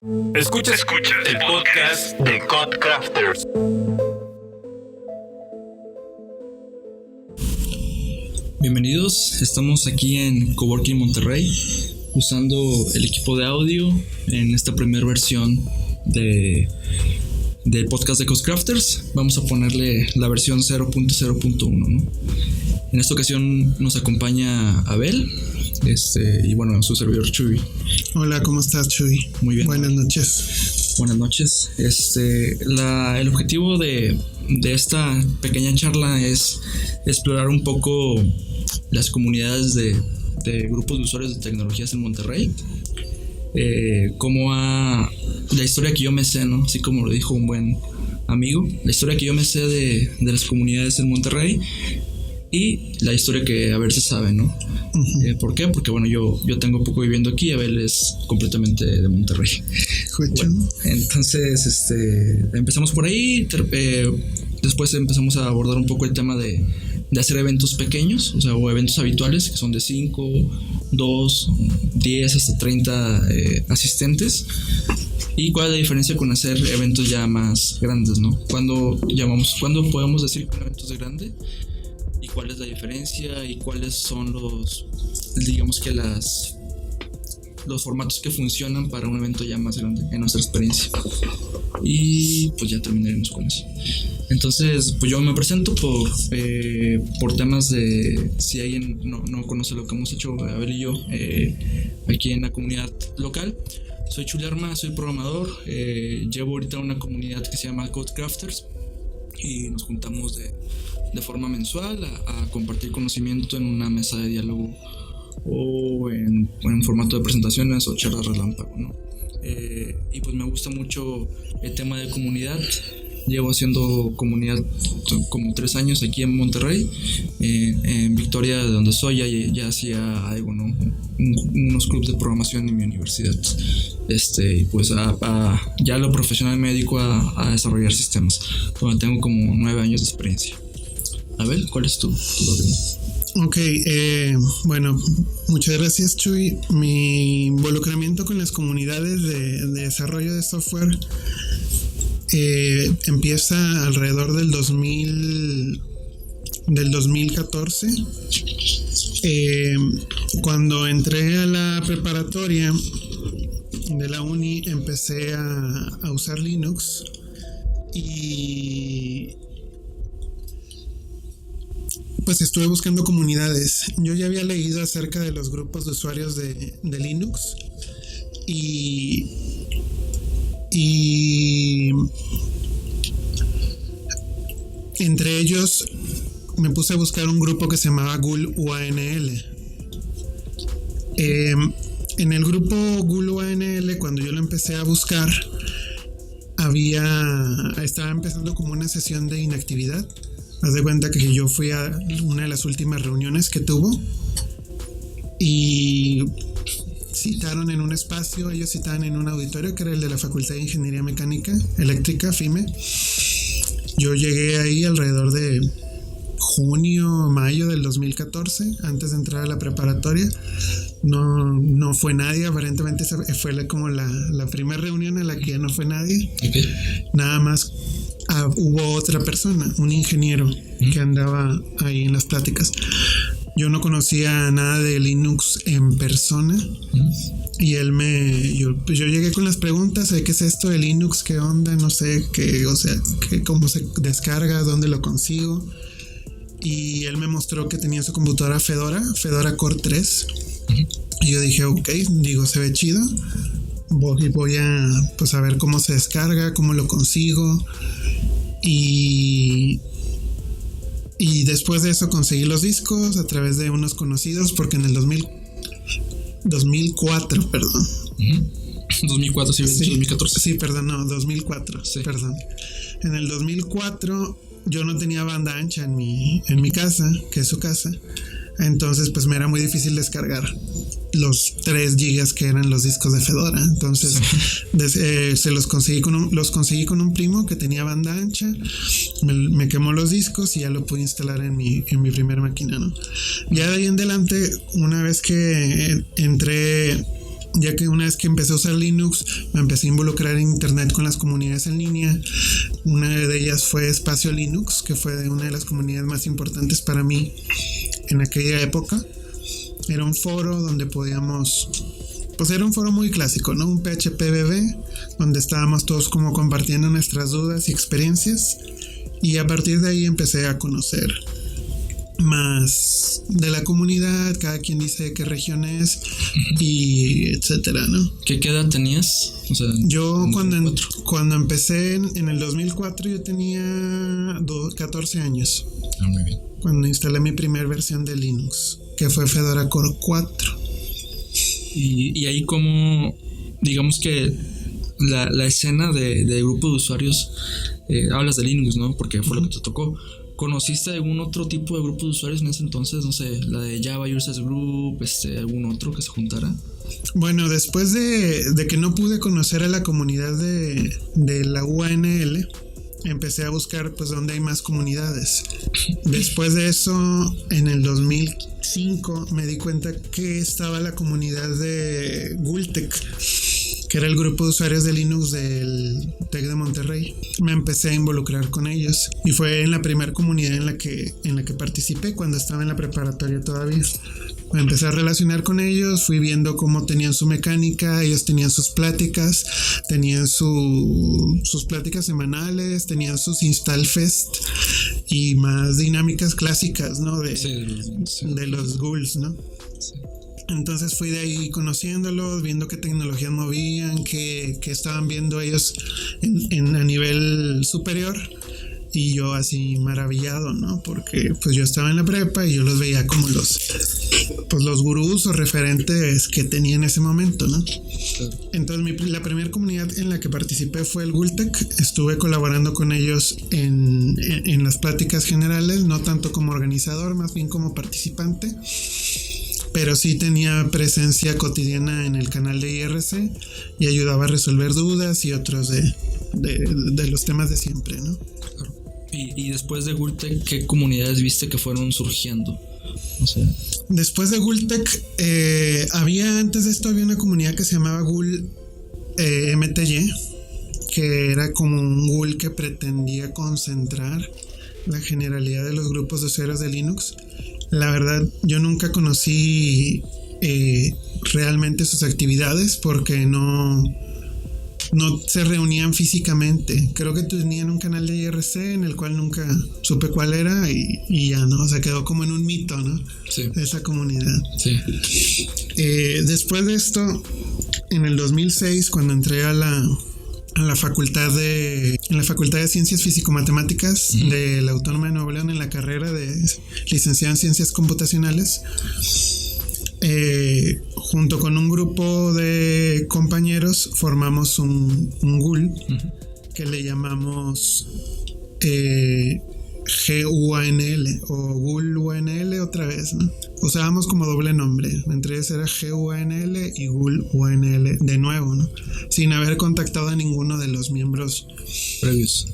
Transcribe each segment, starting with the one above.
Escucha el podcast de Codecrafters. Bienvenidos, estamos aquí en Coworking Monterrey usando el equipo de audio en esta primera versión del podcast de Codecrafters. Vamos a ponerle la versión 0.0.1, ¿no? En esta ocasión nos acompaña Abel y bueno, su servidor Chuy. Hola, ¿cómo estás, Chuy? Muy bien. Buenas noches. Buenas noches. El objetivo de esta pequeña charla es explorar un poco las comunidades de grupos de usuarios de tecnologías en Monterrey. La historia que yo me sé, ¿no? Así como lo dijo un buen amigo, la historia que yo me sé de las comunidades en Monterrey y la historia que a ver se sabe, ¿no? Uh-huh. ¿Por qué? Porque bueno, yo tengo poco viviendo aquí, Abel es completamente de Monterrey. Bueno, entonces empezamos por ahí, después empezamos a abordar un poco el tema de hacer eventos pequeños, o eventos habituales que son de 5, 2, 10 hasta 30 asistentes. ¿Y cuál es la diferencia con hacer eventos ya más grandes, no? ¿Cuándo podemos decir que un evento es grande? ¿Y cuál es la diferencia? ¿Y cuáles son los formatos que funcionan para un evento ya más grande en nuestra experiencia? Y pues ya terminaremos con eso. Entonces, pues yo me presento por temas de si alguien no conoce lo que hemos hecho Abel y yo aquí en la comunidad local. Soy Chulerma, soy programador, llevo ahorita una comunidad que se llama Codecrafters y nos juntamos de forma mensual a compartir conocimiento en una mesa de diálogo o en formato de presentaciones o charlas relámpago, ¿no? Y pues me gusta mucho el tema de comunidad. Llevo haciendo comunidad como 3 años aquí en Monterrey. En Victoria, de donde soy, ya hacía algo, ¿no? Unos clubes de programación en mi universidad. Y pues ya lo profesional me dedico a desarrollar sistemas, donde tengo como 9 años de experiencia. A ver, ¿cuál es tu background? Ok, bueno, muchas gracias, Chuy. Mi involucramiento con las comunidades de desarrollo de software empieza alrededor del 2014. Cuando entré a la preparatoria de la uni, empecé a usar Linux y pues estuve buscando comunidades. Yo ya había leído acerca de los grupos de usuarios de Linux y entre ellos me puse a buscar un grupo que se llamaba GUL UANL. En el grupo GUL UANL, cuando yo lo empecé a buscar, estaba empezando como una sesión de inactividad. Haz de cuenta que yo fui a una de las últimas reuniones que tuvo y citaron en un espacio, ellos citaban en un auditorio que era el de la Facultad de Ingeniería Mecánica Eléctrica, FIME. Yo llegué ahí alrededor de junio, mayo del 2014, antes de entrar a la preparatoria. No fue nadie, aparentemente fue como la primera reunión en la que ya no fue nadie. Okay. Nada más hubo otra persona, un ingeniero que andaba ahí en las pláticas. Yo no conocía nada de Linux en persona y yo llegué con las preguntas de qué es esto de Linux, qué onda, no sé, cómo se descarga, dónde lo consigo. Y él me mostró que tenía su computadora Fedora Core 3. Y yo dije, ok, se ve chido. Voy a ver cómo se descarga, cómo lo consigo. Y después de eso conseguí los discos a través de unos conocidos, porque en el 2004, perdón. 2004, sí, 2014. Sí, perdón, no, 2004, sí. Perdón. En el 2004 yo no tenía banda ancha en mi casa, que es su casa. Entonces pues me era muy difícil descargar los 3 gigas que eran los discos de Fedora. Entonces los conseguí con un primo que tenía banda ancha. Me quemó los discos y ya lo pude instalar en mi primer máquina, ¿no? Ya de ahí en adelante, una vez que entré ya que una vez que empecé a usar Linux, me empecé a involucrar en internet con las comunidades en línea. Una de ellas fue Espacio Linux, que fue una de las comunidades más importantes para mí en aquella época. Era un foro donde podíamos... Pues era un foro muy clásico, ¿no? Un PHPBB, donde estábamos todos como compartiendo nuestras dudas y experiencias. Y a partir de ahí empecé a conocer más de la comunidad, cada quien dice de qué región es, y etcétera, ¿no? ¿Qué edad tenías? O sea, yo cuando empecé en el 2004 yo tenía 14 años. Ah, muy bien. Cuando instalé mi primera versión de Linux, que fue Fedora Core 4. Y ahí como, digamos que la escena de grupo de usuarios, hablas de Linux, ¿no? Porque fue lo que te tocó. ¿Conociste algún otro tipo de grupo de usuarios en ese entonces? No sé, la de Java Users Group, algún otro que se juntara. Bueno, después de que no pude conocer a la comunidad de la UANL, empecé a buscar pues dónde hay más comunidades. Después de eso, en el 2005 me di cuenta que estaba la comunidad de Gultec, que era el grupo de usuarios de Linux del TEC de Monterrey. Me empecé a involucrar con ellos y fue en la primera comunidad en la que participé cuando estaba en la preparatoria todavía. Me empecé a relacionar con ellos, fui viendo cómo tenían su mecánica, ellos tenían sus pláticas, tenían sus pláticas semanales, tenían sus Install Fest y más dinámicas clásicas, ¿no? De los ghouls, ¿no? Sí. Entonces fui de ahí conociéndolos, viendo qué tecnologías movían, qué estaban viendo ellos a nivel superior. Y yo así maravillado, ¿no? Porque pues yo estaba en la prepa y yo los veía como los gurús o referentes que tenía en ese momento, ¿no? Entonces la primera comunidad en la que participé fue el Gultec. Estuve colaborando con ellos en las pláticas generales, no tanto como organizador, más bien como participante. Pero sí tenía presencia cotidiana en el canal de IRC y ayudaba a resolver dudas y otros de los temas de siempre, ¿no? Y después de Gultec, ¿qué comunidades viste que fueron surgiendo? O sea, después de Gultec, antes de esto había una comunidad que se llamaba Gul MTY, que era como un Gul que pretendía concentrar la generalidad de los grupos de usuarios de Linux. La verdad, yo nunca conocí realmente sus actividades porque no se reunían físicamente. Creo que tenían un canal de IRC en el cual nunca supe cuál era y ya, ¿no? O sea, quedó como en un mito, ¿no? Sí. Esa comunidad. Sí. Después de esto, en el 2006, cuando entré en la facultad de Ciencias Físico-Matemáticas de la Autónoma de Nuevo León, en la carrera de licenciado en Ciencias Computacionales, junto con un grupo de compañeros formamos un GUL que le llamamos GUANL o GUL UNL otra vez, ¿no? Usábamos como doble nombre, entre ellos era GUANL y GUL UNL de nuevo, ¿no? Sin haber contactado a ninguno de los miembros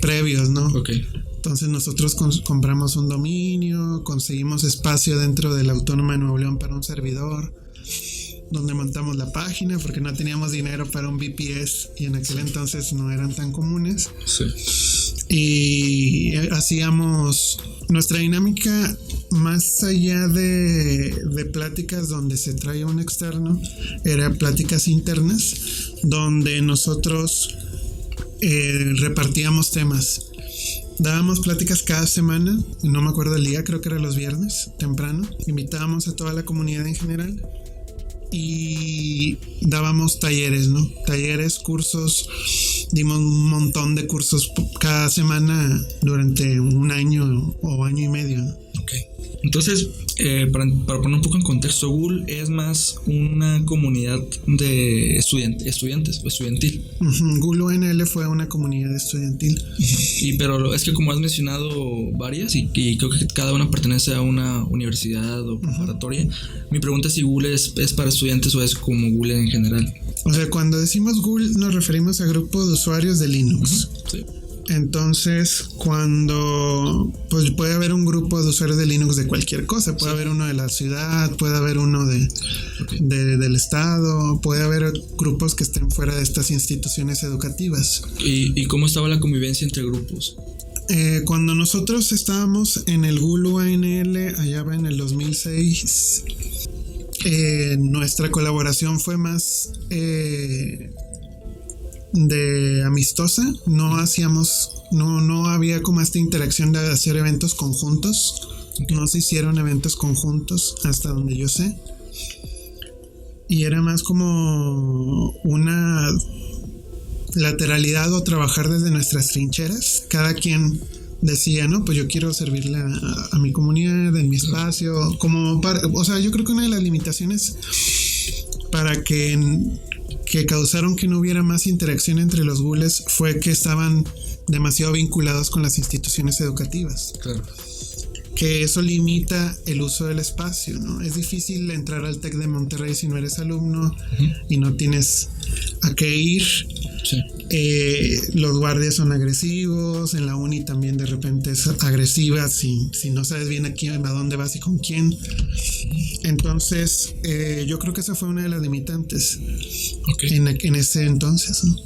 previos, ¿no? Okay. Entonces nosotros compramos un dominio, conseguimos espacio dentro de la Autónoma de Nuevo León para un servidor, donde montamos la página porque no teníamos dinero para un VPS y en aquel entonces no eran tan comunes. Sí. Y hacíamos nuestra dinámica más allá de pláticas donde se traía un externo, era pláticas internas donde nosotros repartíamos temas. Dábamos pláticas cada semana, no me acuerdo el día, creo que era los viernes, temprano. Invitábamos a toda la comunidad en general y dábamos talleres, ¿no? Talleres, cursos, dimos un montón de cursos cada semana durante un año o año y medio, ¿no? Ok. Entonces, para poner un poco en contexto, GUL es más una comunidad de estudiantes o estudiantil. GUL UNL fue una comunidad estudiantil. Pero es que como has mencionado varias y creo que cada una pertenece a una universidad o preparatoria, mi pregunta es si GUL es para estudiantes o es como GUL en general. O sea, cuando decimos GUL nos referimos a grupo de usuarios de Linux. Sí. Entonces, cuando pues puede haber un grupo de usuarios de Linux de cualquier cosa, puede haber uno de la ciudad, puede haber uno del estado, puede haber grupos que estén fuera de estas instituciones educativas. ¿Y cómo estaba la convivencia entre grupos? Cuando nosotros estábamos en el GUL UANL, allá va en el 2006, nuestra colaboración fue más de amistosa. No había como esta interacción de hacer eventos conjuntos. No se hicieron eventos conjuntos hasta donde yo sé. Y era más como una lateralidad o trabajar desde nuestras trincheras. Cada quien decía, no, pues yo quiero servirle a mi comunidad, en mi espacio. O sea, yo creo que una de las limitaciones para que causaron que no hubiera más interacción entre los gules fue que estaban demasiado vinculados con las instituciones educativas. Claro. Que eso limita el uso del espacio, ¿no? Es difícil entrar al TEC de Monterrey si no eres alumno y no tienes a qué ir. Sí. Los guardias son agresivos, en la uni también de repente es agresiva si no sabes bien a dónde vas y con quién. Entonces, yo creo que esa fue una de las limitantes en ese entonces, ¿no?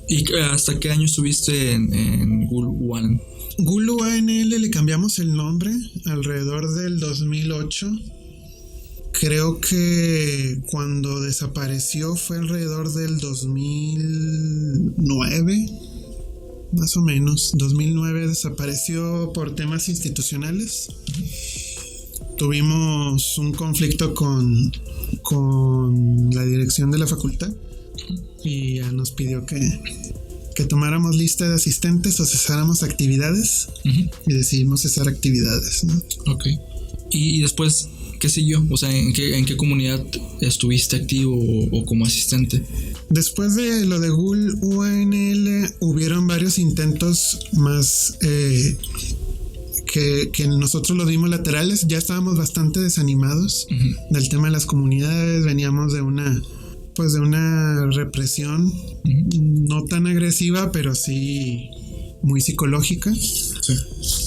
¿Y hasta qué año estuviste en GUL UANL? GUL UANL le cambiamos el nombre alrededor del 2008. Creo que cuando desapareció fue alrededor del 2009, más o menos. 2009 desapareció por temas institucionales. Tuvimos un conflicto con la dirección de la facultad y ya nos pidió que tomáramos lista de asistentes o cesáramos actividades, y decidimos cesar actividades, ¿no? Ok. Y después, ¿qué siguió? O sea, ¿en qué comunidad estuviste activo o como asistente? Después de lo de GUL UANL hubieron varios intentos más que nosotros los vimos laterales. Ya estábamos bastante desanimados del tema de las comunidades. Veníamos de una represión no tan agresiva, pero sí muy psicológica. Sí.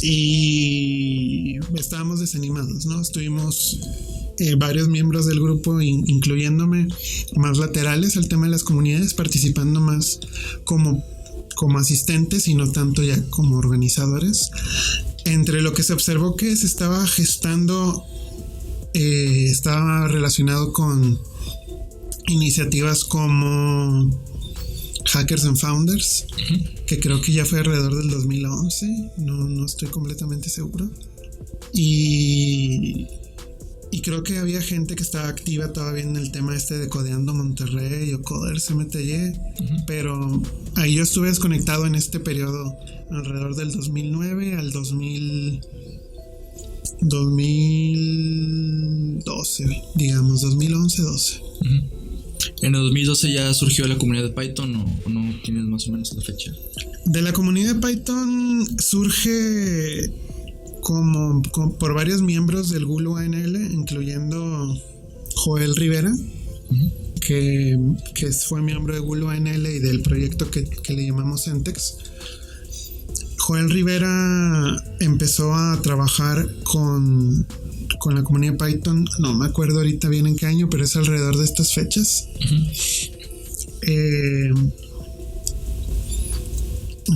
Y estábamos desanimados, ¿no? Estuvimos varios miembros del grupo, incluyéndome, más laterales al tema de las comunidades, participando más como asistentes y no tanto ya como organizadores. Entre lo que se observó que se estaba gestando, estaba relacionado con iniciativas como Hackers and Founders, que creo que ya fue alrededor del 2011, no estoy completamente seguro. Y creo que había gente que estaba activa todavía en el tema de Codeando Monterrey o Coders MTY, pero ahí yo estuve desconectado en este periodo alrededor del 2009 al 2012, digamos, 2011-12. ¿En el 2012 ya surgió la comunidad de Python o no tienes más o menos la fecha? De la comunidad de Python surge por varios miembros del GUL UANL, incluyendo Joel Rivera, que fue miembro de GUL UANL y del proyecto que le llamamos Centex. Joel Rivera empezó a trabajar con la comunidad Python, no me acuerdo ahorita bien en qué año, pero es alrededor de estas fechas.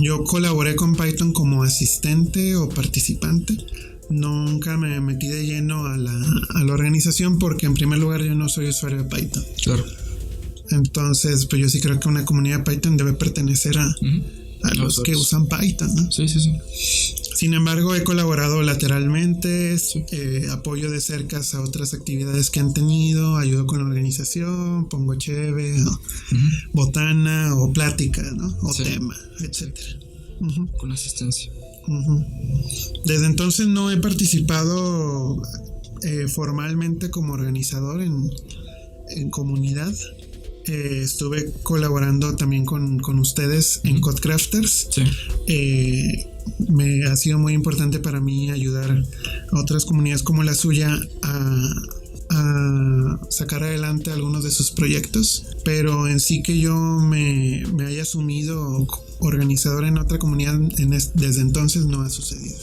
Yo colaboré con Python como asistente o participante. Nunca me metí de lleno a la organización porque en primer lugar yo no soy usuario de Python. Claro. Entonces, pues yo sí creo que una comunidad de Python debe pertenecer a los que usan Python, ¿no? Sí. Sin embargo, he colaborado lateralmente, apoyo de cerca a otras actividades que han tenido, ayudo con la organización, pongo cheve, o botana, o plática, ¿no? O tema, etcétera. Con asistencia. Desde entonces no he participado formalmente como organizador en comunidad. Estuve colaborando también con ustedes en Codecrafters. Sí. Me ha sido muy importante para mí ayudar a otras comunidades como la suya a a sacar adelante algunos de sus proyectos, pero en sí que yo me haya asumido organizador en otra comunidad desde entonces no ha sucedido.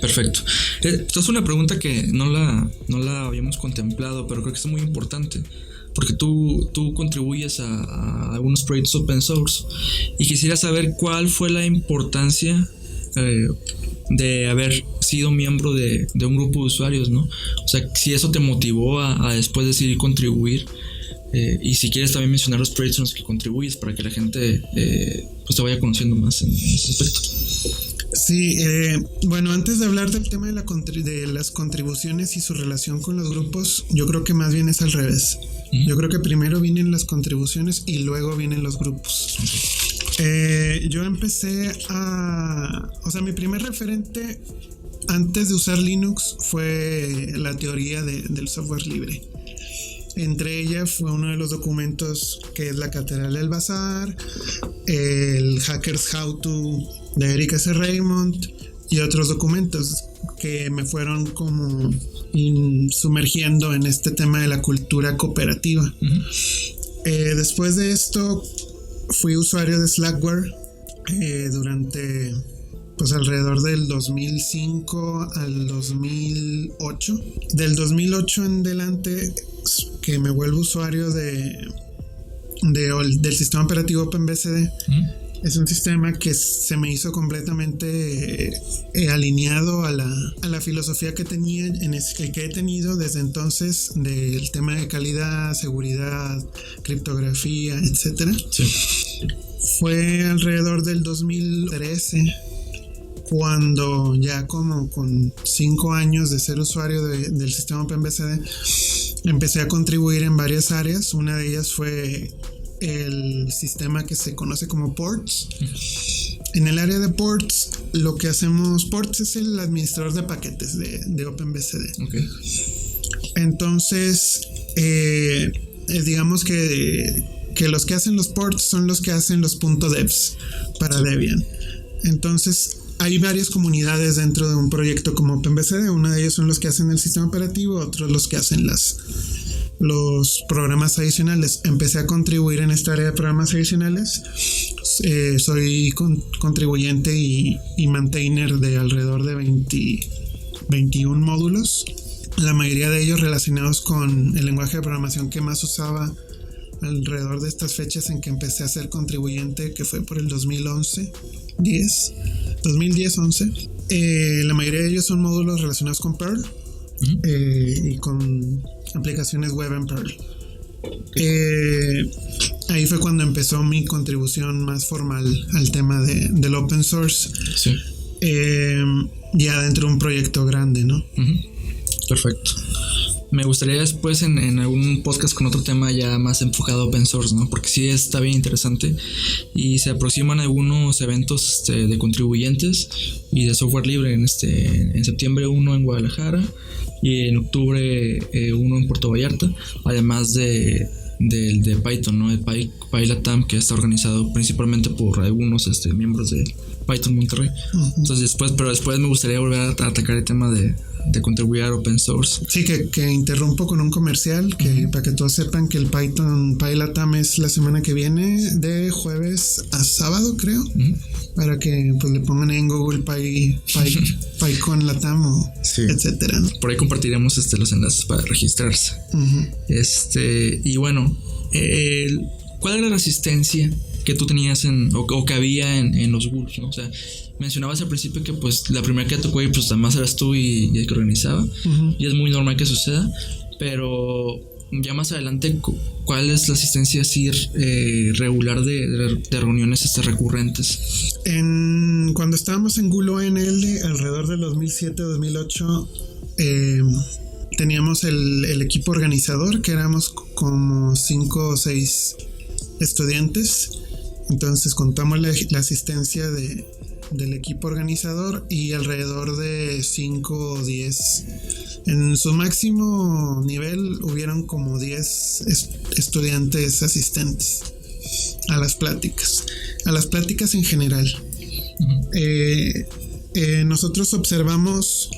Perfecto. Esta es una pregunta que no la habíamos contemplado, pero creo que es muy importante. Porque tú contribuyes a algunos proyectos open source y quisiera saber cuál fue la importancia de haber sido miembro de un grupo de usuarios, ¿no? O sea, si eso te motivó a después decidir contribuir, y si quieres también mencionar los proyectos en los que contribuyes para que la gente pues te vaya conociendo más en ese aspecto. Sí, bueno, antes de hablar del tema de las contribuciones y su relación con los grupos, yo creo que más bien es al revés. Yo creo que primero vienen las contribuciones y luego vienen los grupos. Yo empecé o sea, mi primer referente antes de usar Linux fue la teoría del software libre. Entre ellas fue uno de los documentos que es la Catedral del Bazar, el Hackers How To de Eric S. Raymond y otros documentos que me fueron como sumergiendo en este tema de la cultura cooperativa. Después de esto fui usuario de Slackware durante pues alrededor del 2005 al 2008. Del 2008 en adelante que me vuelvo usuario del sistema operativo OpenBSD. Es un sistema que se me hizo completamente alineado a la filosofía que tenía que he tenido desde entonces del tema de calidad, seguridad, criptografía, etcétera. Sí. Fue alrededor del 2013 cuando ya como con 5 años de ser usuario del sistema OpenBSD empecé a contribuir en varias áreas. Una de ellas fue el sistema que se conoce como ports. En el área de ports, lo que hacemos, ports es el administrador de paquetes de OpenBSD. Okay. Entonces, digamos que los que hacen los ports son los que hacen los .devs para Debian. Entonces, hay varias comunidades dentro de un proyecto como OpenBSD. Una de ellas son los que hacen el sistema operativo, otros los que hacen los programas adicionales. Empecé a contribuir en esta área de programas adicionales. Soy contribuyente y maintainer de alrededor de 21 módulos. La mayoría de ellos relacionados con el lenguaje de programación que más usaba alrededor de estas fechas en que empecé a ser contribuyente, que fue por el 2011. La mayoría de ellos son módulos relacionados con Perl y con aplicaciones web en Perl. Ahí fue cuando empezó mi contribución más formal al tema del open source. Sí. Ya dentro de un proyecto grande, ¿no? Perfecto. Me gustaría después en algún podcast con otro tema ya más enfocado a open source, ¿no? Porque sí está bien interesante y se aproximan algunos eventos de contribuyentes y de software libre en septiembre uno en Guadalajara y en octubre uno en Puerto Vallarta, además del de Python, ¿no? El PyLatam, que está organizado principalmente por algunos miembros de Python Monterrey. Entonces después me gustaría volver a atacar el tema de contribuir a open source. Sí, que interrumpo con un comercial para que todos sepan que el PyLatam es la semana que viene de jueves a sábado, creo. Para que pues le pongan en Google PyCon Latam o sí, etcétera, ¿no? Por ahí compartiremos los enlaces para registrarse. Y bueno, ¿cuál era la asistencia que tú tenías o que había en los Wolves, ¿no? O sea, mencionabas al principio que pues la primera que te tocó ir, pues además eras tú y el que organizaba, y es muy normal que suceda, pero ya más adelante, ¿cuál es la asistencia así regular de reuniones recurrentes? Cuando estábamos en GUL-ONL, alrededor del 2007-2008, teníamos el equipo organizador, que éramos como 5 o 6 estudiantes. Entonces contamos la asistencia del equipo organizador y alrededor de 5 o 10. En su máximo nivel hubieron como 10 estudiantes asistentes a las pláticas en general. Nosotros observamos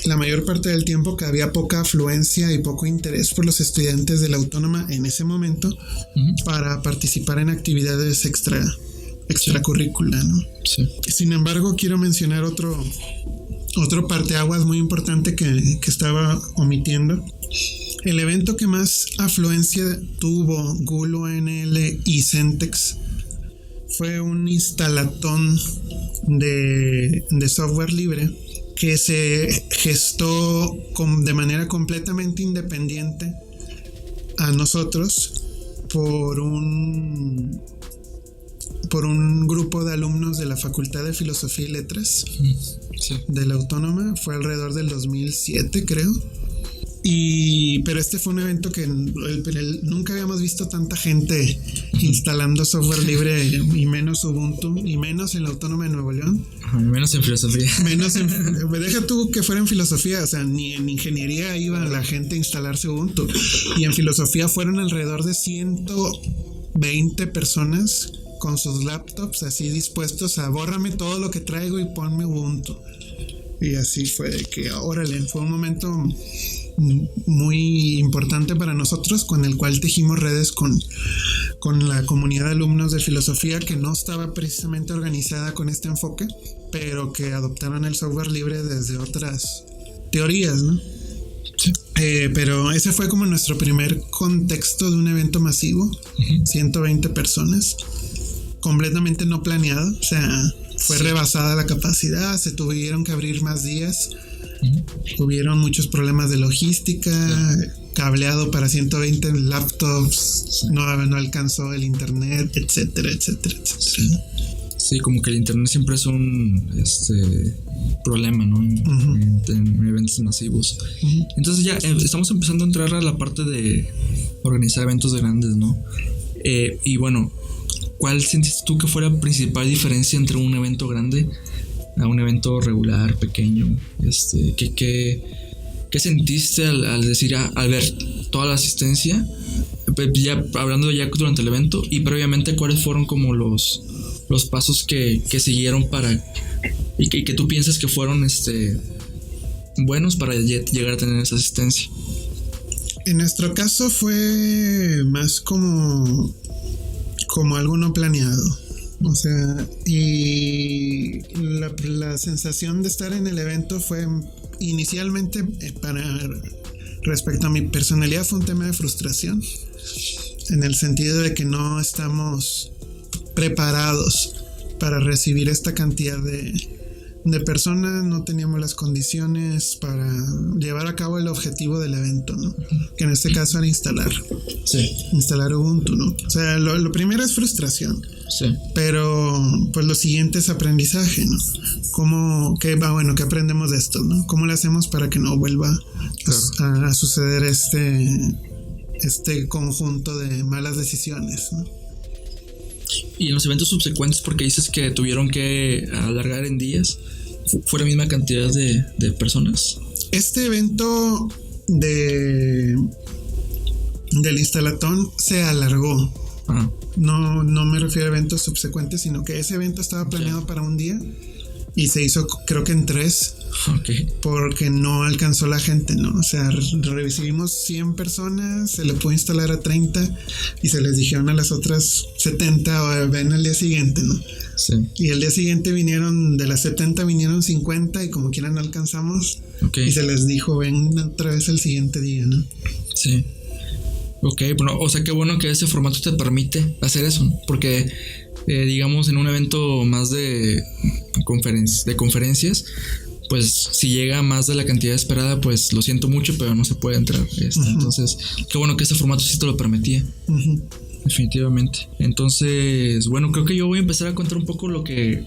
la mayor parte del tiempo que había poca afluencia y poco interés por los estudiantes de la Autónoma en ese momento para participar en actividades extracurricular, ¿no? Sí. Sin embargo, quiero mencionar otro parteaguas muy importante que estaba omitiendo. El evento que más afluencia tuvo GUL, UNL y Centex fue un instalatón de software libre que se gestó de manera completamente independiente a nosotros por un grupo de alumnos de la Facultad de Filosofía y Letras de la Autónoma. Fue alrededor del 2007, creo. Pero este fue un evento que nunca habíamos visto tanta gente instalando software libre, y menos Ubuntu, y menos en la Autónoma de Nuevo León. Menos en filosofía. Deja tú que fuera en filosofía, o sea, ni en ingeniería iba la gente a instalarse Ubuntu. Y en filosofía fueron alrededor de 120 personas con sus laptops así dispuestos a bórrame todo lo que traigo y ponme Ubuntu. Y así fue que, órale, fue un momento muy importante para nosotros, con el cual tejimos redes con la comunidad de alumnos de filosofía que no estaba precisamente organizada con este enfoque, pero que adoptaron el software libre desde otras teorías, ¿no? Sí. Pero ese fue como nuestro primer contexto de un evento masivo, 120 personas, completamente no planeado, o sea, fue rebasada la capacidad, se tuvieron que abrir más días. Hubieron muchos problemas de logística, cableado para 120 laptops, no alcanzó el internet, etcétera, etcétera, etcétera. Sí, como que el internet siempre es un problema, ¿no? En eventos masivos. Entonces ya estamos empezando a entrar a la parte de organizar eventos grandes, ¿no? Y bueno, ¿cuál sientes tú que fue la principal diferencia entre un evento grande a un evento regular, pequeño? ¿Qué sentiste al decir, al ver toda la asistencia? Ya hablando ya durante el evento y previamente, ¿cuáles fueron como los pasos que siguieron para y que tú piensas que fueron buenos para llegar a tener esa asistencia? En nuestro caso fue más como algo no planeado. O sea, y la sensación de estar en el evento fue inicialmente, respecto a mi personalidad, fue un tema de frustración, en el sentido de que no estamos preparados para recibir esta cantidad de personas, no teníamos las condiciones para llevar a cabo el objetivo del evento, ¿no? Que en este caso era instalar Ubuntu, ¿no? O sea, lo primero es frustración. Sí. Pero pues lo siguiente es aprendizaje, ¿no? ¿Qué aprendemos de esto, ¿no? ¿Cómo lo hacemos para que no vuelva a suceder este conjunto de malas decisiones, ¿no? Y en los eventos subsecuentes, porque dices que tuvieron que alargar en días, ¿fue la misma cantidad de personas? Este evento del instalatón se alargó. Ajá. No me refiero a eventos subsecuentes, sino que ese evento estaba planeado para un día y se hizo, creo que en 3. Okay. Porque no alcanzó la gente, ¿no? O sea, recibimos 100 personas, se le pudo instalar a 30 y se les dijeron a las otras 70 ven al día siguiente, ¿no? Sí. Y el día siguiente de las 70 vinieron 50 y como quiera no alcanzamos. Okay. Y se les dijo ven otra vez el siguiente día, ¿no? Sí. Ok, bueno, o sea, qué bueno que ese formato te permite hacer eso, ¿no? Porque digamos en un evento más de conferencias, pues si llega más de la cantidad esperada, pues lo siento mucho, pero no se puede entrar. Entonces, qué bueno que ese formato sí te lo permitía. Definitivamente. Entonces, bueno, creo que yo voy a empezar a contar un poco lo que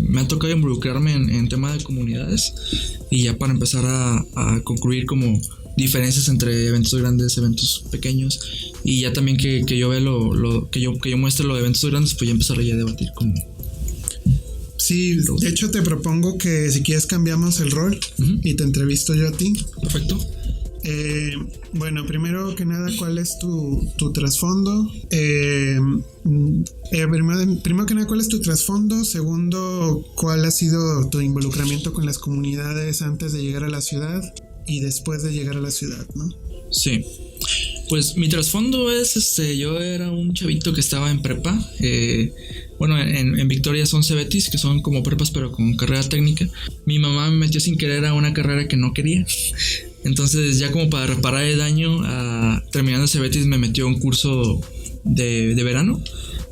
me ha tocado involucrarme en tema de comunidades, y ya para empezar a concluir como diferencias entre eventos grandes, eventos pequeños, y ya también que yo vea que yo muestre lo de eventos grandes, pues ya empezar ya a debatir como. Sí, de hecho te propongo que si quieres cambiamos el rol y te entrevisto yo a ti. Perfecto. Bueno, primero que nada, ¿cuál es tu trasfondo? Primero que nada, ¿cuál es tu trasfondo? Segundo, ¿cuál ha sido tu involucramiento con las comunidades antes de llegar a la ciudad y después de llegar a la ciudad, ¿no? Sí. Pues mi trasfondo es, yo era un chavito que estaba en prepa. Bueno, en Victoria son Cebetis, que son como prepas pero con carrera técnica. Mi mamá me metió sin querer a una carrera que no quería. Entonces ya como para reparar el daño, terminando Cebetis me metió a un curso de verano.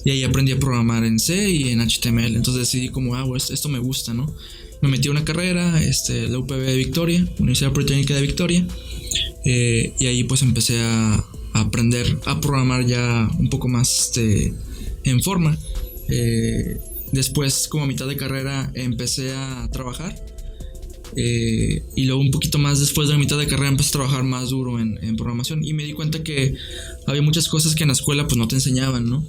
Y ahí aprendí a programar en C y en HTML. Entonces decidí como, esto me gusta, ¿no? Me metí a una carrera, la UPB de Victoria, Universidad Politécnica de Victoria. Y ahí pues empecé a aprender a programar ya un poco más en forma. Después, como a mitad de carrera, empecé a trabajar. Y luego un poquito más después de la mitad de carrera empecé a trabajar más duro en programación. Y me di cuenta que había muchas cosas que en la escuela pues no te enseñaban, ¿no?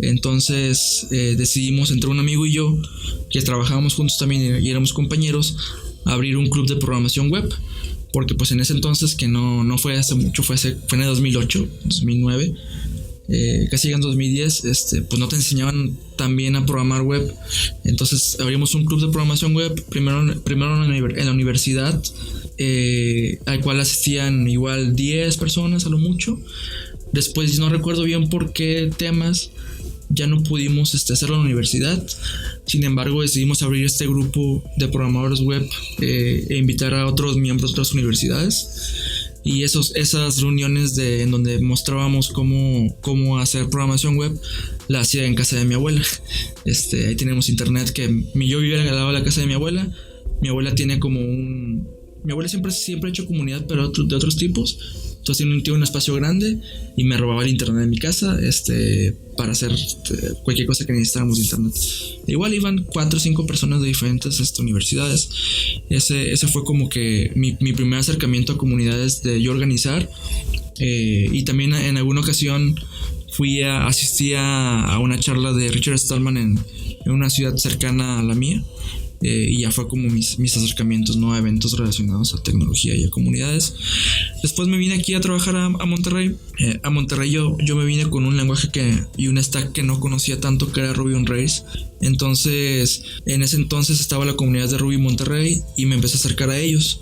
Entonces decidimos entre un amigo y yo, que trabajábamos juntos también y éramos compañeros, abrir un club de programación web. Porque pues en ese entonces, que no fue hace mucho, fue en el 2008, 2009, casi llegando 2010, pues no te enseñaban tan bien a programar web. Entonces abrimos un club de programación web, primero en la universidad, al cual asistían igual 10 personas a lo mucho. Después no recuerdo bien por qué temas ya no pudimos hacerlo en la universidad. Sin embargo, decidimos abrir este grupo de programadores web e invitar a otros miembros de otras universidades. Y esas reuniones en donde mostrábamos cómo hacer programación web, la hacía en casa de mi abuela. Ahí tenemos internet, que yo vivía al lado de la casa de mi abuela. Mi abuela tiene mi abuela siempre ha hecho comunidad, pero de otros tipos. Entonces tiene un espacio grande y me robaba el internet de mi casa para hacer cualquier cosa que necesitáramos de internet. Igual iban 4 o 5 personas de diferentes universidades. Ese fue como que mi primer acercamiento a comunidades de yo organizar. Y también en alguna ocasión asistí a una charla de Richard Stallman en una ciudad cercana a la mía. Y ya fue como mis acercamientos, ¿no? A eventos relacionados a tecnología y a comunidades. Después me vine aquí a trabajar a Monterrey. A Monterrey yo me vine con un lenguaje y un stack que no conocía tanto, que era Ruby on Rails. Entonces, en ese entonces estaba la comunidad de Ruby Monterrey y me empecé a acercar a ellos.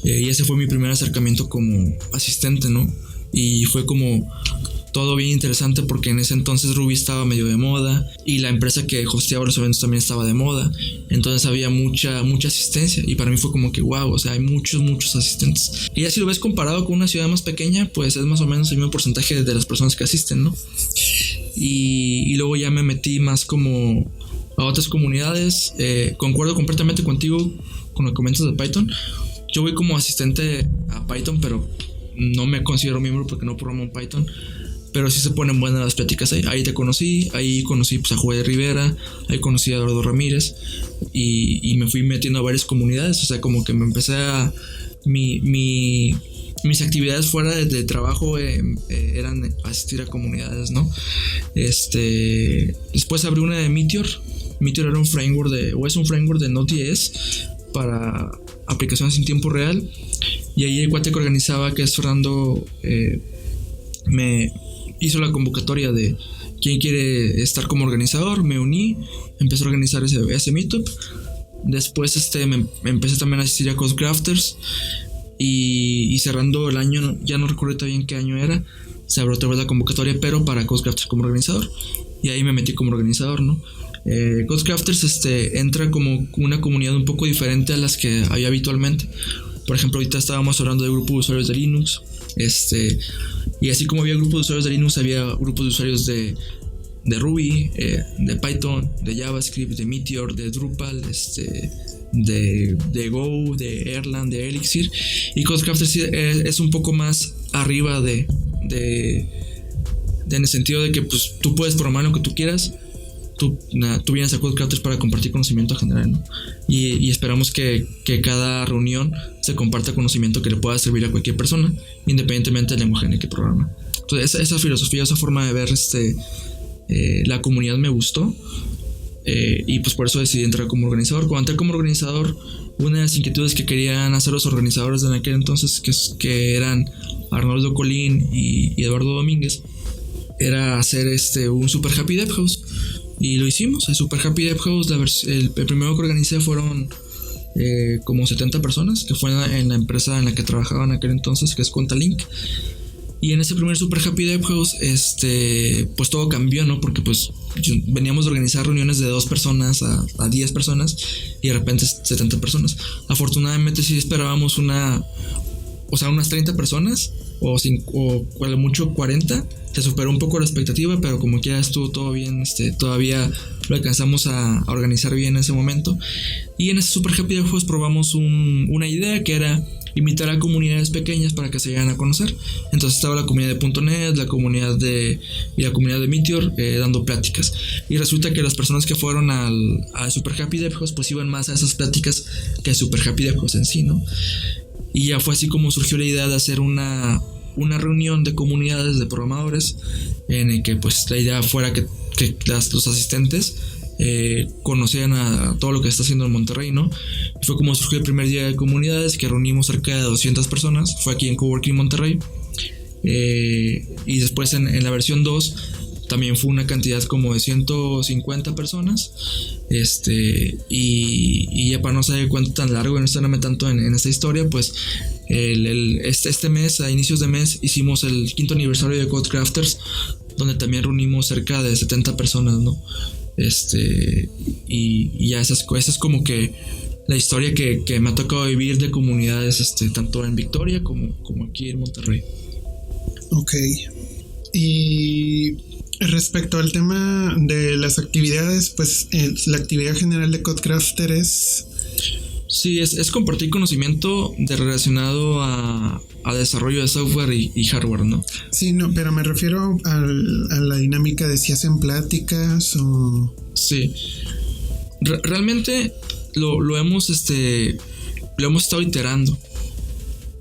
Y ese fue mi primer acercamiento como asistente, ¿no? Y fue como todo bien interesante, porque en ese entonces Ruby estaba medio de moda y la empresa que hosteaba los eventos también estaba de moda. Entonces había mucha asistencia y para mí fue como que wow, o sea, hay muchos asistentes. Y ya si lo ves comparado con una ciudad más pequeña, pues es más o menos el mismo porcentaje de las personas que asisten, ¿no? Y luego ya me metí más como a otras comunidades. Concuerdo completamente contigo con lo que comentas de Python. Yo voy como asistente a Python, pero no me considero miembro porque no programo en Python. Pero sí se ponen buenas las pláticas ahí. Ahí conocí pues a Joel Rivera, ahí conocí a Eduardo Ramírez y me fui metiendo a varias comunidades. O sea, como que me empecé a... mis actividades fuera de trabajo eran asistir a comunidades, ¿no? Después abrí una de Meteor. Meteor era un framework es un framework de Node.js para aplicaciones en tiempo real. Y ahí el cuate que organizaba, que es Fernando, me hizo la convocatoria de quién quiere estar como organizador. Me uní, empecé a organizar ese meetup. Después me empecé también a asistir a Codecrafters y cerrando el año, ya no recuerdo bien qué año era, se abrió otra vez la convocatoria, pero para Codecrafters como organizador, y ahí me metí como organizador, ¿no? Codecrafters entra como una comunidad un poco diferente a las que había habitualmente. Por ejemplo, ahorita estábamos hablando del grupo de usuarios de Linux. Y así como había grupos de usuarios de Linux, había grupos de usuarios de Ruby, de Python, de JavaScript, de Meteor, de Drupal, de Go, de Erlang, de Elixir. Y Codecrafters es un poco más arriba en el sentido de que pues, tú puedes programar lo que tú quieras. Tú vienes a Codecrafters para compartir conocimiento general, ¿no? Y esperamos que cada reunión se comparta conocimiento que le pueda servir a cualquier persona, independientemente del lenguaje en el que programa. Entonces esa filosofía, esa forma de ver la comunidad me gustó. Y pues por eso decidí entrar como organizador. Cuando entré como organizador, una de las inquietudes que querían hacer los organizadores de aquel entonces, que eran Arnoldo Colín y Eduardo Domínguez, era hacer un Super Happy Dev House. Y lo hicimos. El Super Happy Dev House, el primero que organicé fueron como 70 personas, que fue en la empresa en la que trabajaba en aquel entonces, que es Contalink. Y en ese primer Super Happy Dev House, pues todo cambió, ¿no? Porque pues veníamos de organizar reuniones de 2 personas a 10 personas y de repente 70 personas. Afortunadamente sí esperábamos unas 30 personas o a lo mucho 40. Se superó un poco la expectativa, pero como que ya estuvo todo bien, todavía lo alcanzamos a organizar bien en ese momento. Y en ese Super Happy Dev House probamos una idea que era invitar a comunidades pequeñas para que se llegaran a conocer. Entonces estaba la comunidad de .NET, la comunidad de Meteor dando pláticas. Y resulta que las personas que fueron al Super Happy Dev House pues iban más a esas pláticas que al Super Happy Dev House en sí, ¿no? Y ya fue así como surgió la idea de hacer una reunión de comunidades de programadores en el que pues la idea fuera que los asistentes conocían a todo lo que está haciendo en Monterrey, ¿no? Y fue como surgió el primer día de comunidades, que reunimos cerca de 200 personas. Fue aquí en Coworking Monterrey. Y después en la versión 2 también fue una cantidad como de 150 personas. Y ya para no saber cuánto tan largo, no estarme tanto en esta historia, pues este mes, a inicios de mes, hicimos el 5º aniversario de Codecrafters, donde también reunimos cerca de 70 personas, ¿no? Y ya esa es como que la historia que me ha tocado vivir de comunidades, tanto en Victoria como aquí en Monterrey. Ok. Y respecto al tema de las actividades, pues la actividad general de Codecrafter es... Sí, es compartir conocimiento relacionado a desarrollo de software y hardware, ¿no? Sí, no, pero me refiero a la dinámica de si hacen pláticas o... Sí. Realmente lo hemos estado iterando.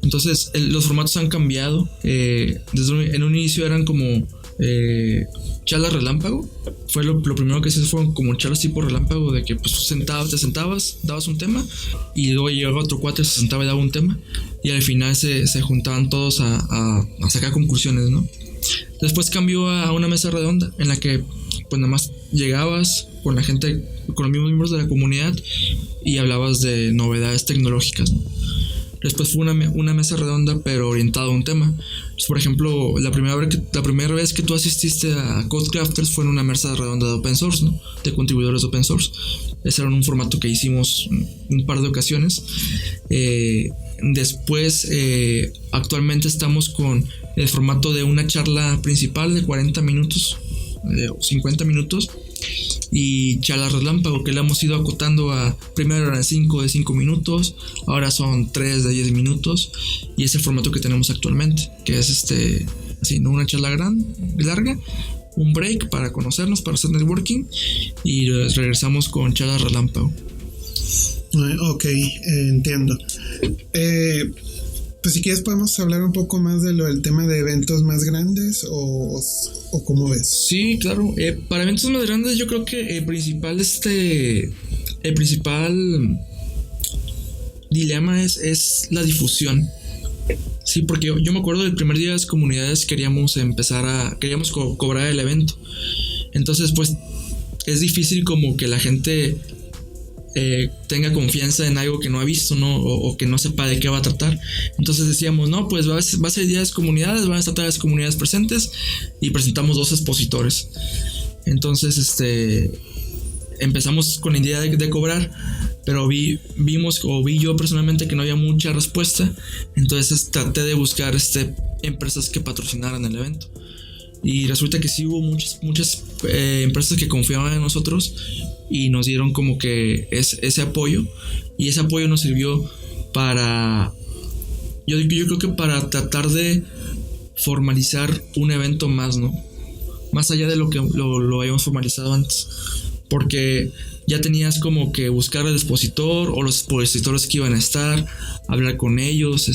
Entonces, los formatos han cambiado. En un inicio eran como charlas relámpago. Fue lo primero que se fueron como charlas tipo relámpago, de que pues te sentabas, dabas un tema y luego llegaba otro cuate, se sentaba y daba un tema y al final se juntaban todos a sacar conclusiones, ¿no? Después cambió a una mesa redonda en la que pues nada más llegabas con la gente, con los mismos miembros de la comunidad y hablabas de novedades tecnológicas, ¿no? Después fue una mesa redonda, pero orientada a un tema. Entonces, por ejemplo, la primera vez que tú asististe a Codecrafters fue en una mesa redonda de open source, ¿no? De contribuidores de open source. Ese era un formato que hicimos un par de ocasiones. Después, actualmente estamos con el formato de una charla principal de 40 minutos o 50 minutos. Y charlas relámpago, que le hemos ido acotando primero eran 5 de 5 minutos, ahora son 3 de 10 minutos, y es el formato que tenemos actualmente, que es así, ¿no? Una charla larga, un break para conocernos, para hacer networking, y regresamos con charlas relámpago. Ok, entiendo. Pues si quieres podemos hablar un poco más del tema de eventos más grandes o cómo ves. Sí, claro. Para eventos más grandes yo creo que el principal dilema es la difusión. Sí, porque yo me acuerdo del primer día de las comunidades queríamos cobrar el evento. Entonces pues es difícil como que la gente tenga confianza en algo que no ha visto, ¿no? O que no sepa de qué va a tratar. Entonces decíamos, no, pues va a ser día de las comunidades, van a estar todas las comunidades presentes y presentamos 2 expositores. Entonces empezamos con la idea de cobrar, pero vi yo personalmente que no había mucha respuesta. Entonces traté de buscar empresas que patrocinaran el evento. Y resulta que sí hubo muchas empresas que confiaban en nosotros y nos dieron como que ese apoyo. Y ese apoyo nos sirvió para... Yo creo que para tratar de formalizar un evento más, ¿no? Más allá de lo que lo habíamos formalizado antes. Porque ya tenías como que buscar al expositor o los expositores que iban a estar, hablar con ellos,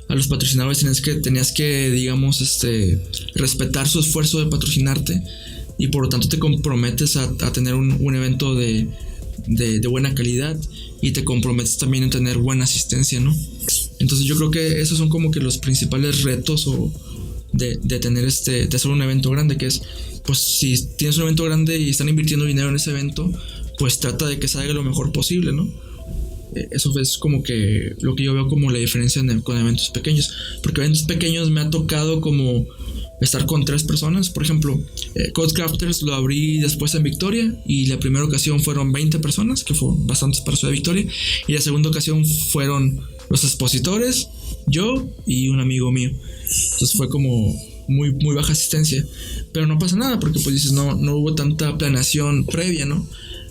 a los patrocinadores tenías que digamos, respetar su esfuerzo de patrocinarte y por lo tanto te comprometes a tener un evento de buena calidad y te comprometes también en tener buena asistencia, ¿no? Entonces yo creo que esos son como que los principales retos de tener de hacer un evento grande, que es, pues si tienes un evento grande y están invirtiendo dinero en ese evento, pues trata de que salga lo mejor posible, ¿no? Eso es como que lo que yo veo como la diferencia con eventos pequeños, porque eventos pequeños me ha tocado como estar con 3 personas. Por ejemplo, Codecrafters lo abrí después en Victoria y la primera ocasión fueron 20 personas, que fue bastante para Ciudad Victoria, y la segunda ocasión fueron los expositores, yo y un amigo mío. Entonces fue como muy, muy baja asistencia, pero no pasa nada porque pues dices, no hubo tanta planeación previa, ¿no?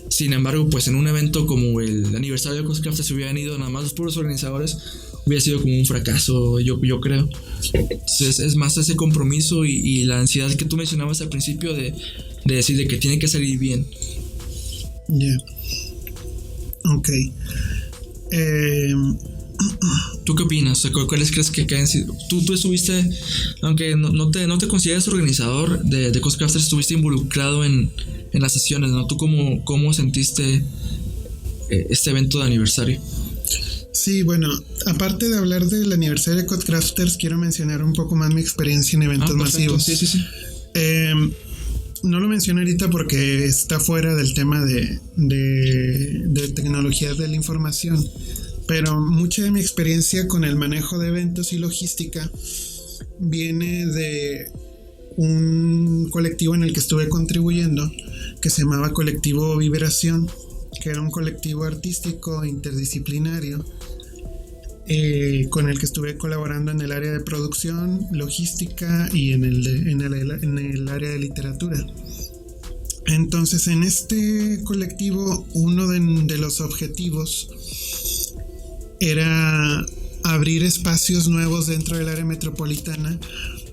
Sin embargo, pues en un evento como el aniversario de Codecrafters, si hubieran ido nada más los puros organizadores, hubiera sido como un fracaso, yo creo. Entonces es más ese compromiso y la ansiedad que tú mencionabas al principio de decir de que tiene que salir bien. Ya. Ok. ¿Tú qué opinas? O sea, ¿cuáles crees que hayan sido? Tú estuviste, aunque no te consideras organizador de Codecrafters, estuviste involucrado en las sesiones, ¿no? ¿Tú cómo sentiste este evento de aniversario? Sí, bueno, aparte de hablar del aniversario de Codecrafters, quiero mencionar un poco más mi experiencia en eventos masivos. Sí. No lo menciono ahorita porque está fuera del tema de tecnologías de la información, pero mucha de mi experiencia con el manejo de eventos y logística viene de un colectivo en el que estuve contribuyendo, que se llamaba Colectivo Vibración, que era un colectivo artístico interdisciplinario con el que estuve colaborando en el área de producción, logística y en el área de literatura. Entonces, en este colectivo, uno de los objetivos era abrir espacios nuevos dentro del área metropolitana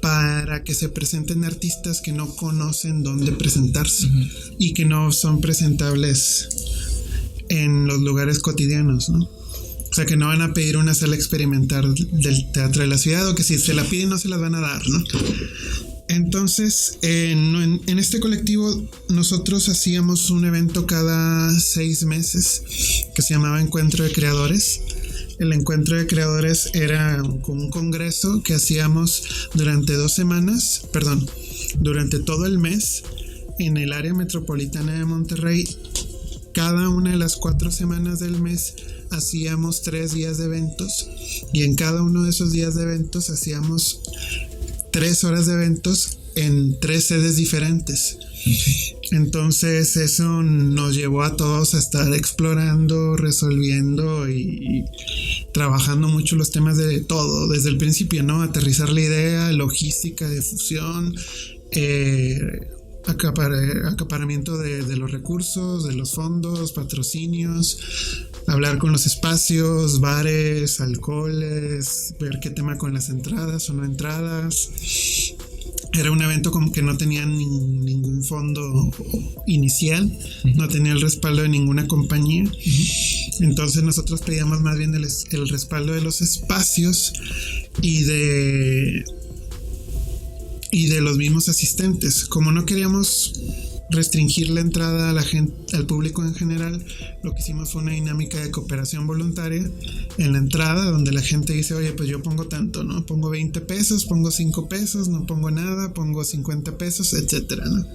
para que se presenten artistas que no conocen dónde presentarse y que no son presentables en los lugares cotidianos, ¿no? O sea, que no van a pedir una sala experimental del Teatro de la Ciudad, o que si se la piden no se las van a dar, ¿no? Entonces, en este colectivo nosotros hacíamos un evento cada 6 meses que se llamaba Encuentro de Creadores. El Encuentro de Creadores era un congreso que hacíamos durante 2 semanas, durante todo el mes en el área metropolitana de Monterrey. Cada una de las 4 semanas del mes hacíamos 3 días de eventos, y en cada uno de esos días de eventos hacíamos 3 horas de eventos en 3 sedes diferentes. Entonces eso nos llevó a todos a estar explorando, resolviendo y trabajando mucho los temas de todo desde el principio, ¿no? Aterrizar la idea, logística, difusión, acaparamiento de los recursos, de los fondos, patrocinios, hablar con los espacios, bares, alcoholes, ver qué tema con las entradas o no entradas. Era un evento como que no tenía ningún fondo inicial, no tenía el respaldo de ninguna compañía. Entonces nosotros pedíamos más bien el respaldo de los espacios y de los mismos asistentes. Como no queríamos restringir la entrada a la gente, al público en general, lo que hicimos fue una dinámica de cooperación voluntaria en la entrada, donde la gente dice, oye, pues yo pongo tanto, ¿no? Pongo 20 pesos, pongo 5 pesos, no pongo nada, pongo 50 pesos, etcétera, ¿no?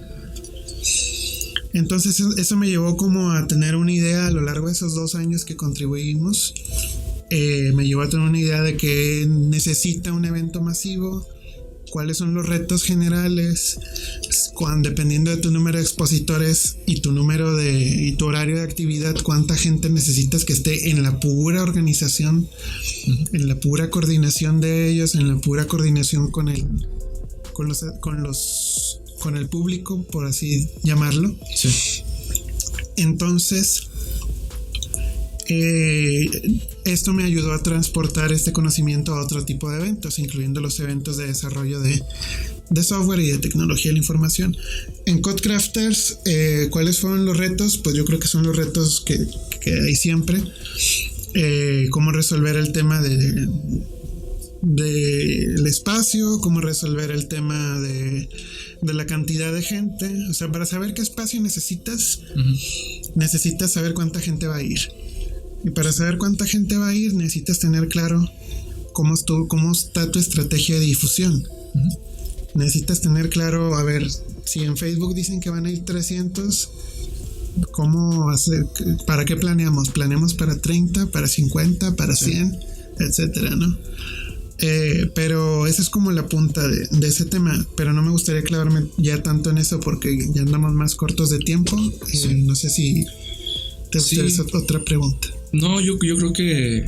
Entonces eso me llevó como a tener una idea a lo largo de esos 2 años que contribuimos. Me llevó a tener una idea de que necesita un evento masivo, cuáles son los retos generales, dependiendo de tu número de expositores y tu horario de actividad, cuánta gente necesitas que esté en la pura organización, en la pura coordinación de ellos, en la pura coordinación con el público, por así llamarlo. Sí. Entonces, esto me ayudó a transportar este conocimiento a otro tipo de eventos, incluyendo los eventos de desarrollo de software y de tecnología de la información. En Codecrafters, ¿cuáles fueron los retos? Pues yo creo que son los retos que hay siempre. Cómo resolver el tema del espacio, cómo resolver el tema de la cantidad de gente. O sea, para saber qué espacio necesitas, necesitas saber cuánta gente va a ir. Y para saber cuánta gente va a ir, necesitas tener claro cómo está tu estrategia de difusión. Necesitas tener claro, a ver, si en Facebook dicen que van a ir 300, ¿cómo hacer? ¿Para qué planeamos? ¿Planeamos para 30, para 50, para 100, etcétera, ¿no? Pero esa es como la punta de ese tema. Pero no me gustaría clavarme ya tanto en eso porque ya andamos más cortos de tiempo. No sé si te gustaría otra pregunta. No, yo creo que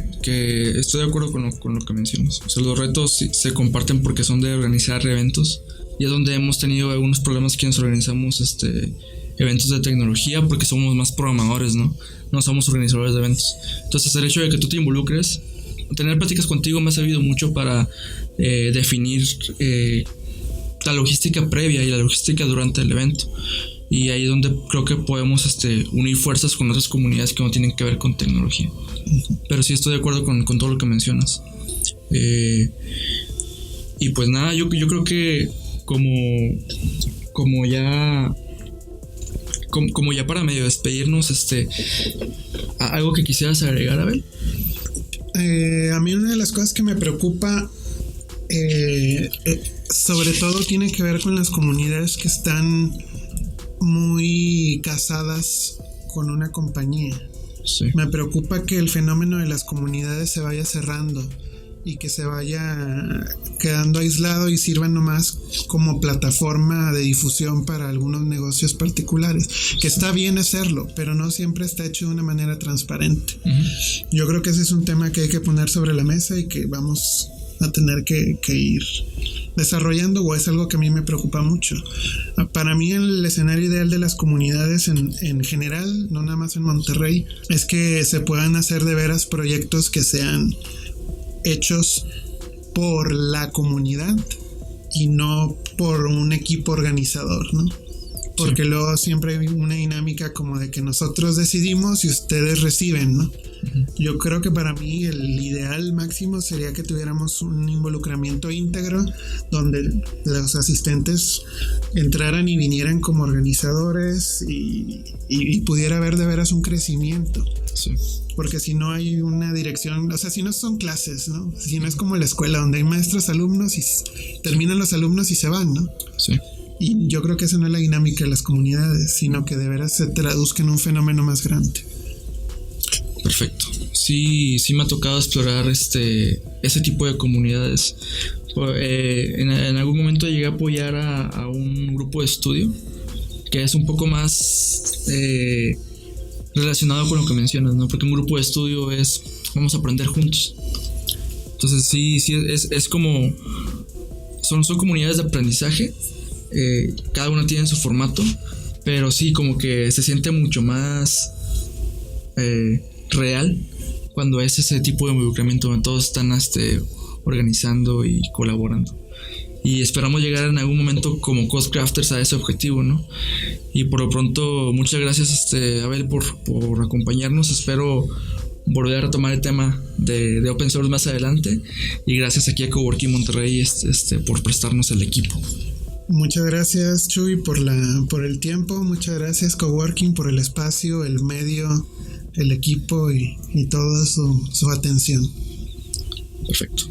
estoy de acuerdo con lo que mencionas. O sea, los retos se comparten porque son de organizar eventos. Y es donde hemos tenido algunos problemas quienes organizamos eventos de tecnología, porque somos más programadores, ¿no? No somos organizadores de eventos. Entonces, el hecho de que tú te involucres, tener pláticas contigo me ha servido mucho para definir la logística previa y la logística durante el evento. Y ahí es donde creo que podemos unir fuerzas con otras comunidades que no tienen que ver con tecnología. Pero sí estoy de acuerdo con todo lo que mencionas. Y pues nada, yo creo que como ya para medio despedirnos, algo que quisieras agregar, Abel. A mí una de las cosas que me preocupa, sobre todo tiene que ver con las comunidades que están muy casadas con una compañía. Sí. Me preocupa que el fenómeno de las comunidades se vaya cerrando y que se vaya quedando aislado y sirva nomás como plataforma de difusión para algunos negocios particulares, que está bien hacerlo, pero no siempre está hecho de una manera transparente. Yo creo que ese es un tema que hay que poner sobre la mesa y que vamos a tener que ir desarrollando, o es algo que a mí me preocupa mucho. Para mí el escenario ideal de las comunidades en general, no nada más en Monterrey, es que se puedan hacer de veras proyectos que sean hechos por la comunidad y no por un equipo organizador, ¿no? Porque luego siempre hay una dinámica como de que nosotros decidimos y ustedes reciben, ¿no? Yo creo que para mí el ideal máximo sería que tuviéramos un involucramiento íntegro donde los asistentes entraran y vinieran como organizadores y pudiera haber de veras un crecimiento. Sí. Porque si no hay una dirección, o sea, si no son clases, ¿no? Si no es como la escuela donde hay maestros, alumnos y terminan los alumnos y se van, ¿no? Sí. Y yo creo que esa no es la dinámica de las comunidades, sino que de veras se traduzca en un fenómeno más grande. Perfecto. Sí me ha tocado explorar ese tipo de comunidades. En algún momento llegué a apoyar a un grupo de estudio que es un poco más relacionado con lo que mencionas, ¿no? Porque un grupo de estudio vamos a aprender juntos. Entonces sí es como son comunidades de aprendizaje. Cada una tiene su formato, pero sí como que se siente mucho más real cuando es ese tipo de involucramiento donde todos están organizando y colaborando. Y esperamos llegar en algún momento como Codecrafters a ese objetivo, ¿no? Y por lo pronto, muchas gracias, Abel, por acompañarnos. Espero volver a retomar el tema de Open Source más adelante. Y gracias aquí a Coworking Monterrey por prestarnos el equipo. Muchas gracias, Chuy, por el tiempo. Muchas gracias, Coworking, por el espacio, el medio, el equipo y toda su atención. Perfecto.